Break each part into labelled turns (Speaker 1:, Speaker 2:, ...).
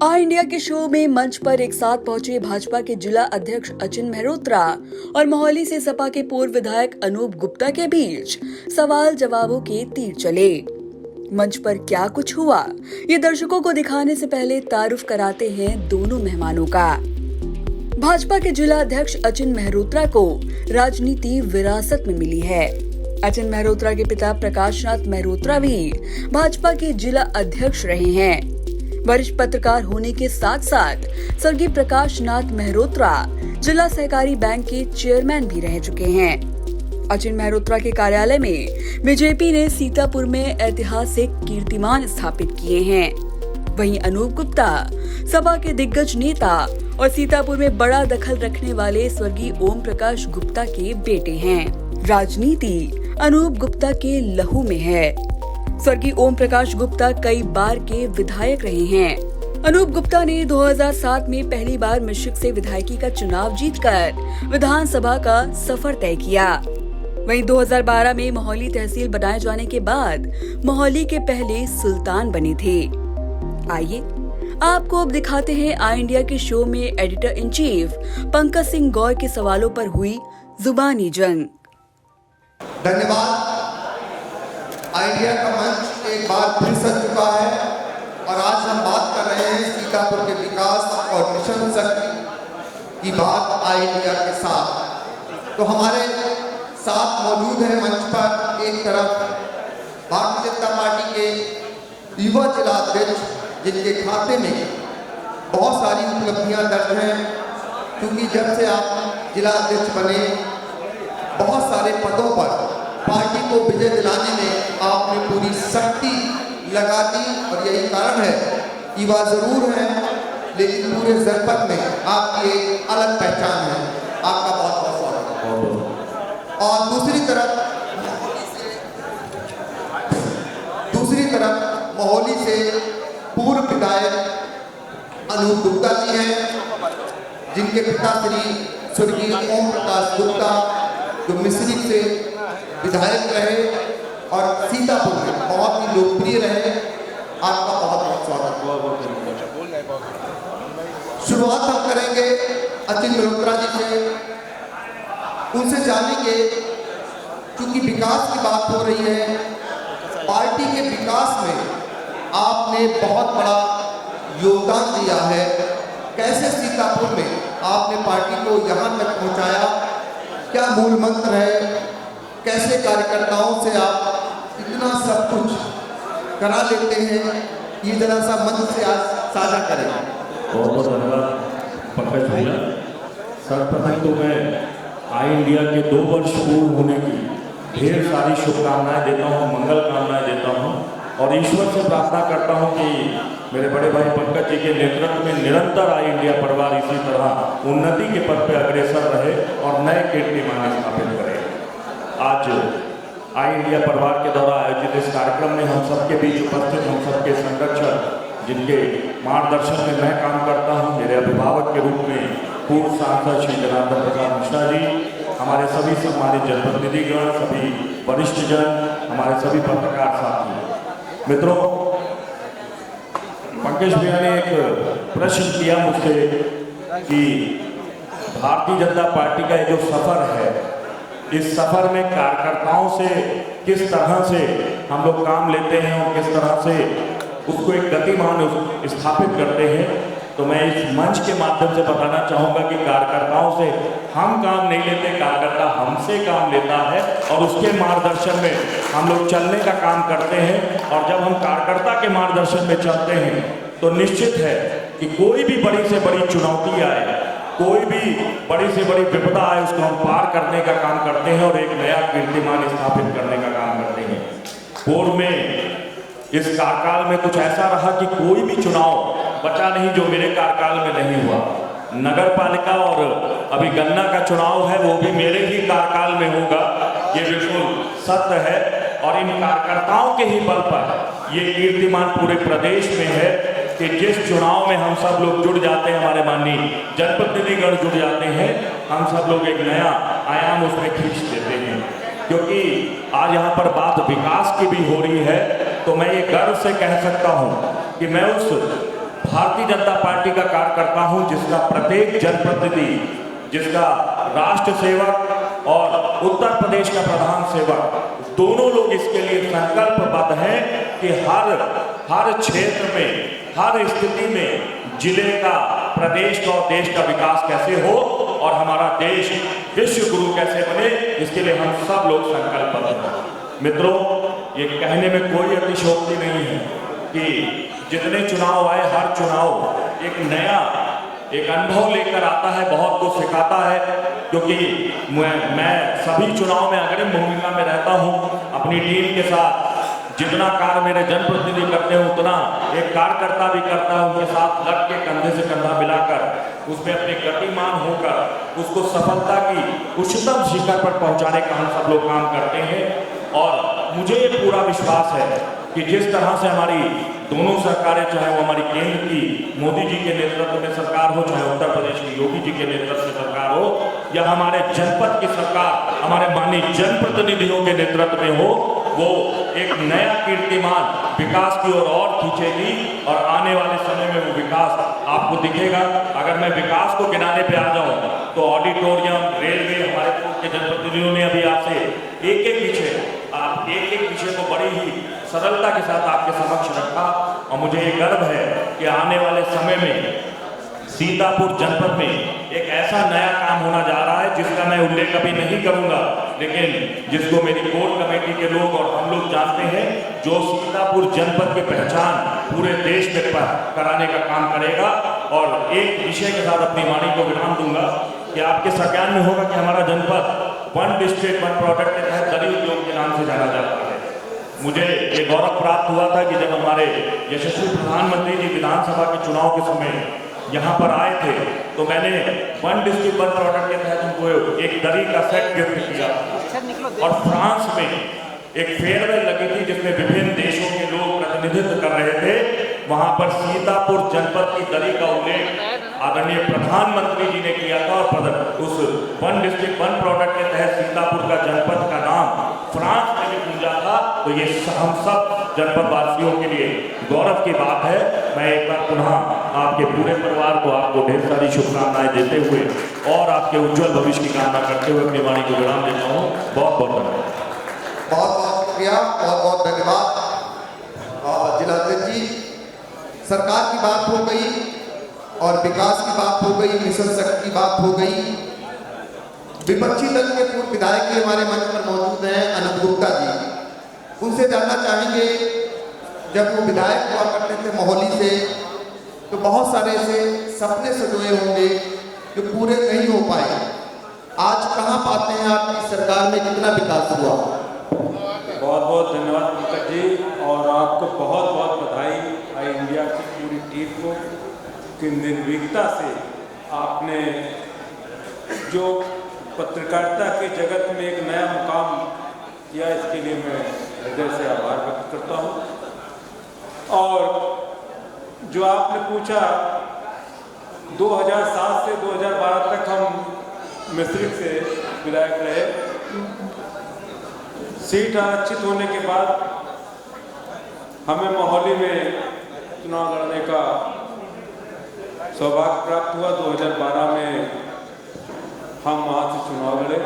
Speaker 1: All India के show में मंच पर एक साथ पहुंचे भाजपा के जिला अध्यक्ष अचिन मेहरोत्रा और मोहाली से सपा के पूर्व विधायक अनूप गुप्ता के बीच सवाल जवाबों के तीर चले। मंच पर क्या कुछ हुआ, ये दर्शकों को दिखाने से पहले तारुफ कराते हैं दोनों मेहमानों का। भाजपा के जिला अध्यक्ष अचिन मेहरोत्रा को राजनीति विरासत में मिली है। अचिन मेहरोत्रा के पिता प्रकाश नाथ मेहरोत्रा भी भाजपा के जिला अध्यक्ष रहे हैं। वरिष्ठ पत्रकार होने के साथ साथ स्वर्गीय प्रकाश नाथ मेहरोत्रा जिला सहकारी बैंक के चेयरमैन भी रह चुके हैं। अचिन मेहरोत्रा के कार्यालय में बीजेपी ने सीतापुर में ऐतिहासिक कीर्तिमान स्थापित किए हैं। वहीं अनूप गुप्ता सपा के दिग्गज नेता और सीतापुर में बड़ा दखल रखने वाले स्वर्गीय ओम प्रकाश गुप्ता के बेटे हैं। राजनीति अनूप गुप्ता के लहू में है। स्वर्गीय ओम प्रकाश गुप्ता कई बार के विधायक रहे हैं। अनूप गुप्ता ने 2007 में पहली बार मिश्रिख से विधायकी का चुनाव जीतकर विधानसभा का सफर तय किया। वहीं 2012 में मोहाली तहसील बनाए जाने के बाद मोहाली के पहले सुल्तान बने थे। आइए आपको अब दिखाते हैं ऑल इंडिया के शो में editor in chief Pankaj Singh Gaur के सवालों पर हुई जुबानी जंग।
Speaker 2: धन्यवाद। आइडिया का मंच एक बार फिर सज चुका है और आज हम बात कर रहे हैं सीतापुर के विकास और मिशन शक्ति की बात आइडिया के साथ। तो हमारे साथ मौजूद है मंच पर एक तरफ भारतीय जनता पार्टी के युवा जिला अध्यक्ष जिनके खाते में बहुत सारी उपलब्धियां दर्ज हैं, क्योंकि जब से आप जिला अध्यक्ष बने बहुत सारे पदों पर पार्टी को विजय दिलाने में आपने पूरी शक्ति लगा दी और यही कारण है युवा जरूर है लेकिन पूरे जनपद में आपकी एक अलग पहचान है। आपका बहुत बहुत स्वागत है। और दूसरी तरफ मोहाली से पूर्व विधायक अनूप गुप्ता जी हैं, जिनके पिता श्री स्वर्गीय ओम प्रकाश गुप्ता जो मिश्रिख से विधायक रहे और सीतापुर में बहुत ही लोकप्रिय रहे। आपका बहुत बहुत स्वागत। शुरुआत हम करेंगे अचिन मेहरोत्रा जी से। उनसे जानेंगे, क्योंकि विकास की बात हो रही है, पार्टी के विकास में आपने बहुत बड़ा योगदान दिया है। कैसे सीतापुर में आपने पार्टी को यहाँ तक पहुँचाया, क्या मूल मंत्र है, कैसे कार्यकर्ताओं से आप इतना सब कुछ करा लेते हैं, ये जरा सा मंच से आज साझा करें।
Speaker 3: बहुत बहुत धन्यवाद पंकज भैया। सर्वप्रथम तो मैं ऑल इंडिया के 2 वर्ष पूर्ण होने की ढेर सारी शुभकामनाएं देता हूँ, मंगल कामनाएं देता हूँ और ईश्वर से प्रार्थना करता हूँ कि मेरे बड़े भाई पंकज जी के नेतृत्व में निरंतर ऑल इंडिया परिवार इसी तरह उन्नति के पथ पर अग्रसर रहे और नए कीर्तिमान स्थापित करे। आज ऑल इंडिया परिवार के द्वारा आयोजित इस कार्यक्रम में हम सबके बीच उपस्थित हम सबके संरक्षक, जिनके मार्गदर्शन में मैं काम करता हूं, मेरे अभिभावक के रूप में पूर्व सांसद श्री जनार्दन प्रसाद मिश्रा जी, हमारे सभी सम्मानित जनप्रतिनिधिगण, सभी वरिष्ठ जन, हमारे सभी पत्रकार साथी मित्रों, पंकज भैया ने एक प्रश्न किया मुझसे कि भारतीय जनता पार्टी का जो सफर है, इस सफर में कार्यकर्ताओं से किस तरह से हम लोग काम लेते हैं और किस तरह से उसको एक गतिमान स्थापित करते हैं। तो मैं इस मंच के माध्यम से बताना चाहूँगा कि कार्यकर्ताओं से हम काम नहीं लेते, कार्यकर्ता हमसे काम लेता है और उसके मार्गदर्शन में हम लोग चलने का काम करते हैं। और जब हम कार्यकर्ता के मार्गदर्शन में चलते हैं तो निश्चित है कि कोई भी बड़ी से बड़ी चुनौती आए, कोई भी बड़ी से बड़ी विपदा आए, उसको हम पार करने का काम करते हैं और एक नया कीर्तिमान स्थापित करने का काम करते हैं। पूर्व में इस कार्यकाल में कुछ ऐसा रहा कि कोई भी चुनाव बचा नहीं जो मेरे कार्यकाल में नहीं हुआ। नगर पालिका और अभी गन्ना का चुनाव है, वो भी मेरे ही कार्यकाल में होगा, ये बिल्कुल सत्य है। और इन कार्यकर्ताओं के ही बल पर ये कीर्तिमान पूरे प्रदेश में है कि जिस चुनाव में हम सब लोग जुड़ जाते हैं, हमारे माननीय जनप्रतिनिधिगण जुड़ जाते हैं, हम सब लोग एक नया आयाम उसमें खींच देते हैं। क्योंकि आज यहाँ पर बात विकास की भी हो रही है, तो मैं ये गर्व से कह सकता हूँ कि मैं उस भारतीय जनता पार्टी का कार्यकर्ता हूं, जिसका प्रत्येक जनप्रतिनिधि, जिसका राष्ट्र सेवक और उत्तर प्रदेश का प्रधान सेवक, दोनों लोग इसके लिए संकल्पबद्ध हैं कि हर क्षेत्र में, हर स्थिति में जिले का, प्रदेश का और देश का विकास कैसे हो और हमारा देश विश्व गुरु कैसे बने, इसके लिए हम सब लोग संकल्पबद्ध हैं। मित्रों, ये कहने में कोई अतिशयोक्ति नहीं है कि जितने चुनाव आए, हर चुनाव एक नया अनुभव लेकर आता है, बहुत कुछ सिखाता है। क्योंकि मैं सभी चुनाव में अग्रिम भूमिका में रहता हूं, अपनी टीम के साथ जितना कार्य मेरे जनप्रतिनिधि करते हैं उतना एक कार्यकर्ता भी करता है, उनके साथ लग के कंधे से कंधा मिलाकर उसमें अपने गतिमान होकर उसको सफलता की उच्चतम शिखर पर पहुंचाने का हम सब लोग काम करते हैं। और मुझे ये पूरा विश्वास है कि जिस तरह से हमारी दोनों सरकारें, चाहे वो हमारी केंद्र की मोदी जी के नेतृत्व में सरकार हो, चाहे उत्तर प्रदेश की योगी जी के नेतृत्व में सरकार हो, या हमारे जनपद की सरकार हमारे माननीय जनप्रतिनिधियों के नेतृत्व में हो, वो एक नया कीर्तिमान विकास की ओर और खींचेगी। और आने वाले समय में वो विकास आपको दिखेगा। अगर मैं विकास को गिनाने पे आ जाऊं तो ऑडिटोरियम, रेलवे, हमारे पूर्व के जनप्रतिनिधियों ने अभी आपसे एक एक विषय को बड़ी ही सरलता के साथ आपके समक्ष रखा। और मुझे ये गर्व है कि आने वाले समय में सीतापुर जनपद में एक ऐसा नया काम होना जा रहा है जिसका मैं उल्लेख अभी नहीं करूंगा, लेकिन जिसको मेरी कोर कमेटी के लोग और हम लोग जानते हैं, जो सीतापुर जनपद की पहचान पूरे देश में कराने का काम करेगा। और एक विषय के साथ अपनी वाणी को विराम दूंगा कि आपके संज्ञान में होगा कि हमारा जनपद वन डिस्ट्रिक्ट वन प्रोडक्ट के तहत दरी उद्योग के नाम से जाना जाता है। मुझे ये गौरव प्राप्त हुआ था कि जब हमारे यशस्वी प्रधानमंत्री जी विधानसभा के चुनाव के समय यहाँ पर आए थे तो मैंने वन डिस्ट्रिक्ट वन प्रोडक्ट के तहत उनको एक दरी का सेट गिफ्ट किया। और फ्रांस में एक फेयरवेल लगी थी जिसमें विभिन्न देशों के लोग प्रतिनिधित्व कर रहे थे। वहां पर सीतापुर जनपद की दरी का उल्लेख आदरणीय प्रधानमंत्री जी ने किया था और उस वन डिस्ट्रिक्ट वन प्रोडक्ट के तहत सीतापुर का जनपद का नाम फ्रांस में भी गूंजा था। तो ये हम सब जनपद वासियों के लिए गौरव की बात है। मैं एक बार पुनः आपके पूरे परिवार को आपको ढेर सारी शुभकामनाएं देते हुए और आपके उज्जवल भविष्य की कामना करते हुए अपनी वाणी को विराम देता हूँ। बहुत बहुत धन्यवाद।
Speaker 2: बहुत बहुत शुक्रिया, बहुत बहुत धन्यवाद जिलाध्यक्ष जी। सरकार की बात हो गई और विकास की बात हो गई, मिशन शक्ति की बात हो गई। विपक्षी दल के पूर्व विधायक भी हमारे मंच पर मौजूद हैं, अनंत गुप्ता जी। उनसे जानना चाहेंगे, जब वो विधायक हुआ करते थे मोहाली से, तो बहुत सारे ऐसे सपने सजोए होंगे जो पूरे नहीं हो पाए। आज कहाँ पाते हैं आपकी सरकार में कितना विकास हुआ?
Speaker 4: बहुत बहुत धन्यवाद पंकज जी, और आपको बहुत बहुत बधाई आई इंडिया की पूरी टीम को कि निर्भीकता से आपने जो पत्रकारिता के जगत में एक नया मुकाम किया, इसके लिए मैं हृदय से आभार व्यक्त करता हूँ। और जो आपने पूछा, 2007 से 2012 तक हम मिश्रिख से विधायक रहे। सीट आरक्षित होने के बाद हमें मोहाली में चुनाव लड़ने का सौभाग्य प्राप्त हुआ। 2012 में हम वहाँ से चुनाव लड़े,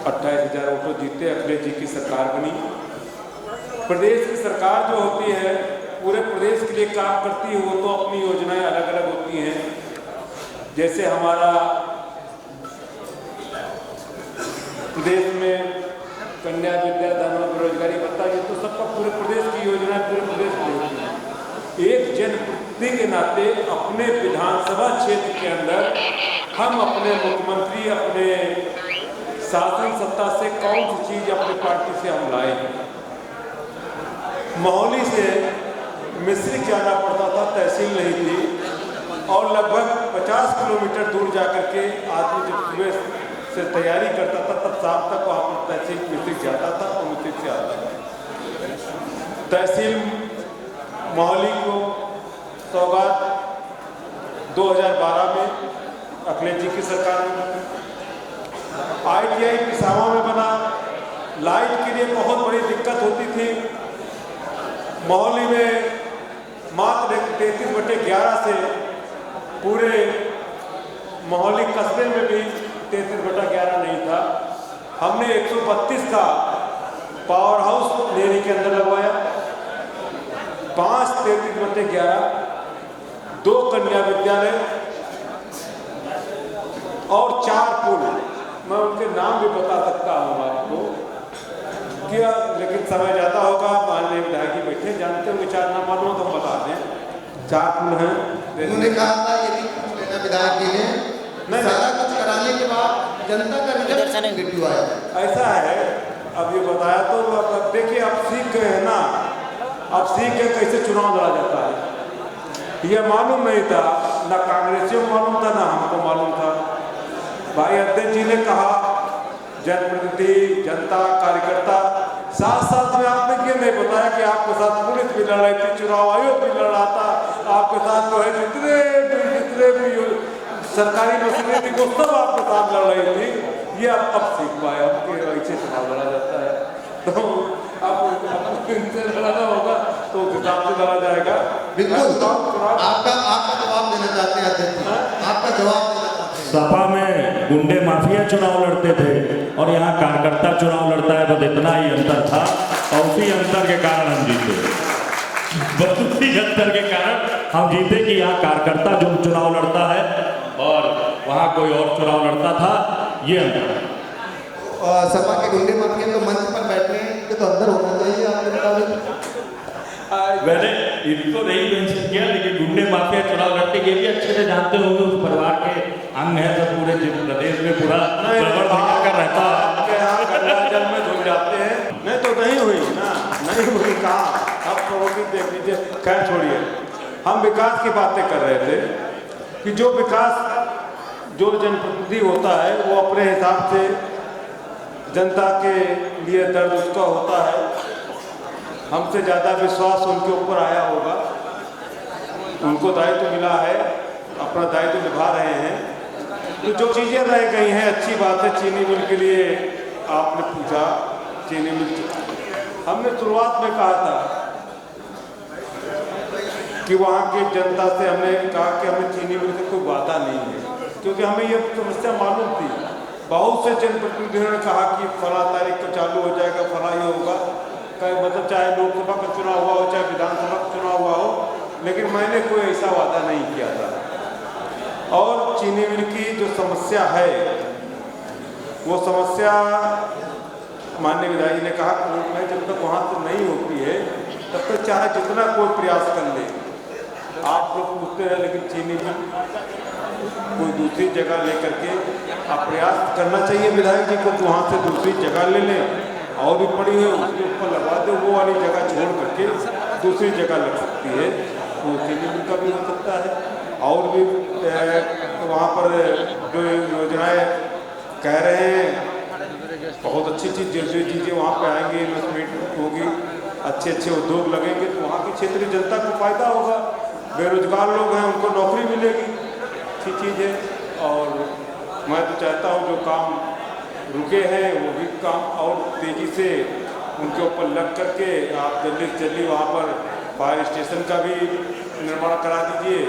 Speaker 4: 28,000 वोटों जीते, अखिलेश जी की सरकार बनी। प्रदेश की सरकार जो होती है पूरे प्रदेश के लिए काम करती है, वो तो अपनी योजनाएं अलग अलग होती हैं। जैसे हमारा प्रदेश में कन्या विद्यादान और बेरोजगारी भत्ता, ये तो सबका पूरे प्रदेश की योजना पूरे प्रदेश में होती है। एक जनप्रतिनिधि के नाते अपने विधानसभा क्षेत्र के अंदर हम अपने मुख्यमंत्री, अपने शासन सत्ता से कौन सी चीज अपनी पार्टी से हम लाए हैं। मोहाली से मिश्रिख जाना पड़ता था, तहसील नहीं थी, और लगभग 50 किलोमीटर दूर जाकर के आदमी जब सुबह से तैयारी करता था तब शाम तक वहाँ पर तहसील मिश्रिख जाता था और मिश्रिख से आता था। तहसील मोहाली को सौगात 2012 में अखिलेश जी की सरकार में, ITI पिसावा में बना। लाइट के लिए बहुत बड़ी दिक्कत होती थी। मोहाली में 33/11 से पूरे मोहाली कस्बे में भी 33/11 नहीं था। हमने 132 का पावर हाउस लेने के अंदर लगवाया, 5 33/11, 2 कन्या विद्यालय और 4 पुल। मैं उनके नाम भी बता सकता हूँ आपको क्या, लेकिन समय ज़्यादा होगा। माननीय विधायक जी बैठे, जानते होंगे, 4 नाम मालूम तो हम बता दें। 4 पुल हैं।
Speaker 2: उन्होंने कहा था यदि कुछ लेना विधायक जी ने सारा कुछ कराने के बाद जनता का रिजल्ट हुआ है।
Speaker 4: ऐसा है, अब ये बताया तो अब देखिए, अब सीख गए हैं ना, अब सीख गए कैसे चुनाव लड़ा जाता है। ये मालूम नहीं था, ना कांग्रेसियों को मालूम था, ना हमको मालूम था। भाई अध्यक्ष जी ने कहा जनप्रतिनिधि, जनता, कार्यकर्ता, साथ साथ में आपने ये नहीं बताया कि आपके साथ पुलिस भी लड़ रही थी, चुनाव आयोग भी लड़ रहा था, आपके साथ जो है जितने भी सरकारी मशीनें थी वो सब आपके साथ लड़ रही थी। ये अब सीख पाए हम कि ऐसे चुनाव लड़ा जाता है। तो अब इनसे लड़ाना होगा तो उस हिसाब से लड़ा जाएगा।
Speaker 2: बिल्कुल, आपका जवाब देना चाहते हैं अध्यक्ष, आपका जवाब देना चाहते हैं।
Speaker 3: सपा में गुंडे माफिया चुनाव लड़ते थे और यहाँ कार्यकर्ता चुनाव लड़ता है, बस इतना ही अंतर था और उसी अंतर के कारण हम जीते। बस उसी अंतर के कारण हम जीते कि यहाँ कार्यकर्ता जो चुनाव लड़ता है और वहाँ कोई और चुनाव लड़ता था, ये अंतर है।
Speaker 2: सपा के गुंडे माफिया तो मंच पर बैठे हैं, तो अंदर होना चाहिए आपके मुताबिक।
Speaker 3: मैंने इनको नहीं मेंशन किया, लेकिन गुंडे माफिया चुनाव लड़ते के भी अच्छे से जानते होंगे, उस परिवार के अंग है सब, पूरे प्रदेश में पूरा गड़बड़ कर रहता है।
Speaker 4: आपके यहाँ गंगा जल में धुल जाते हैं। नहीं तो नहीं हुई ना, नहीं हुई कहाँ, अब तो देख लीजिए। खैर छोड़िए, हम विकास की बातें कर रहे थे कि जो विकास जो जनप्रतिनिधि होता है वो अपने हिसाब से जनता के लिए दर्द उसका होता है। हमसे ज़्यादा विश्वास उनके ऊपर आया होगा, उनको दायित्व मिला है, अपना दायित्व निभा रहे हैं। तो जो चीज़ें रह गई हैं, अच्छी बात है। चीनी मिल के लिए आपने पूछा, चीनी मिल हमने शुरुआत में कहा था कि वहाँ की जनता से हमने कहा कि हमें चीनी मिल से कोई वादा नहीं है, क्योंकि हमें ये समस्या मालूम थी। बहुत से जनप्रतिनिधियों ने कहा कि फला तारीख को चालू हो जाएगा, फला ये होगा, मतलब चाहे लोकसभा का चुनाव हुआ हो, चाहे विधानसभा का चुनाव हुआ हो, लेकिन मैंने कोई ऐसा वादा नहीं किया था। और चीनी मिल की जो समस्या है, वो समस्या माननीय विधायक जी ने कहा कोर्ट में जब तक वहाँ से नहीं होती है तब तक चाहे जितना कोई प्रयास कर ले। आप लोग पूछते हैं, लेकिन चीनी मिल कोई दूसरी जगह लेकर के आप प्रयास करना चाहिए विधायक जी को, वहाँ से दूसरी जगह ले लें, और भी पड़ी है उसके ऊपर लगा दे, वो वाली जगह छोड़ करके दूसरी जगह लग सकती है, तो चीनी मिल का भी हो सकता है। और भी वहाँ पर जो योजनाएं कह रहे हैं, बहुत अच्छी चीज़, जो चीज़ें वहाँ पे आएंगी, इन्वेस्टमेंट होगी, अच्छे अच्छे उद्योग लगेंगे, तो वहाँ की क्षेत्रीय जनता को फायदा होगा। बेरोजगार लोग हैं, उनको नौकरी मिलेगी, अच्छी चीज़ है। और मैं तो चाहता हूँ जो काम रुके हैं वो भी काम और तेज़ी से उनके ऊपर लग करके आप जल्दी से जल्दी वहाँ पर फायर स्टेशन का भी निर्माण करा दीजिए,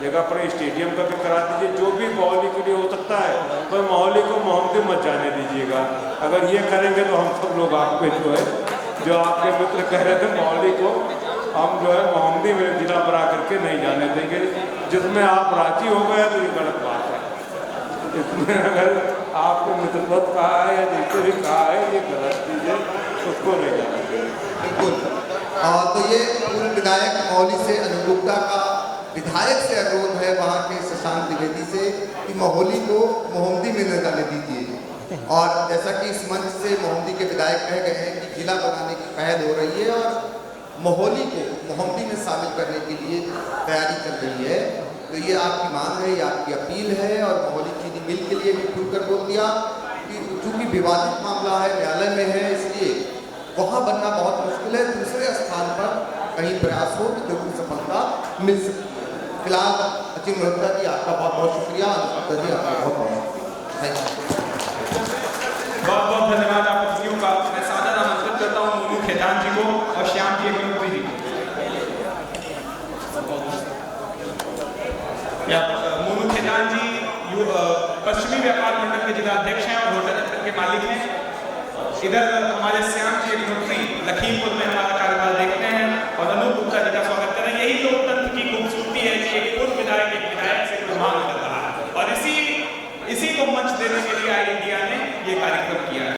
Speaker 4: जगह पर स्टेडियम का भी करा दीजिए, जो भी मोहाली के लिए हो सकता है। पर मोहाली को मोहम्मदी मत जाने दीजिएगा। अगर ये करेंगे तो हम सब लोग आप पे जो है, जो आपके मित्र कह रहे थे, मोहाली को हम जो है मोहम्मदी में जिला बना करके नहीं जाने देंगे। जिसमें आप राजी हो गए तो ये गलत बात है। इसमें अगर आपने मित्रवत कहा है या जिससे भी कहा है ये गलत चीज़ है, उसको नहीं जाना चाहिए।
Speaker 2: बिल्कुल। तो ये पूर्व विधायक मोहाली से अनुरूपता का विधायक से अनुरोध है वहाँ के शशांक द्विवेदी से कि मोहाली को मोहम्मदी में न जाने दीजिए। और जैसा कि इस मंच से मोहम्मदी के विधायक कह गए हैं कि जिला बनाने की पहल हो रही है और मोहाली को मोहम्मदी में शामिल करने के लिए तैयारी चल रही है। तो ये आपकी मांग है, ये आपकी अपील है। और मोहाली चीनी मिल के लिए भी खुलकर बोल दिया कि चूँकि विवादित मामला है, न्यायालय में है, इसलिए वहाँ बनना बहुत मुश्किल है। दूसरे स्थान पर कहीं प्रयास हो तो जरूर सफलता मिल सकती है। फिलहाल अचिन मल्होत्रा जी आपका बहुत बहुत शुक्रिया, अनुपम जी आपका बहुत बहुत थैंक यू।
Speaker 5: बहुत बहुत धन्यवाद आप अतिथियों का। मैं सादर आमंत्रित करता हूँ मोनू खेतान जी को और श्याम जी अग्निहोत्री जी को। या मोनू खेतान जी पश्चिमी व्यापार मंडल के जिलाध्यक्ष हैं और होटल के मालिक हैं। इधर हमारे श्याम जी अग्निहोत्री लखीमपुर में हमारा कार्यभार देखते हैं और अनूप गुप्ता जी का स्वागत करें। यही लोकतंत्र की खूबसूरती है कि एक पूर्व विधायक एक विधायक से कोई मांग कर रहा है और इसी को मंच देने के लिए आई इंडिया ने ये कार्यक्रम किया है।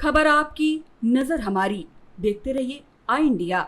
Speaker 1: खबर आपकी, नजर हमारी। देखते रहिए आई इंडिया।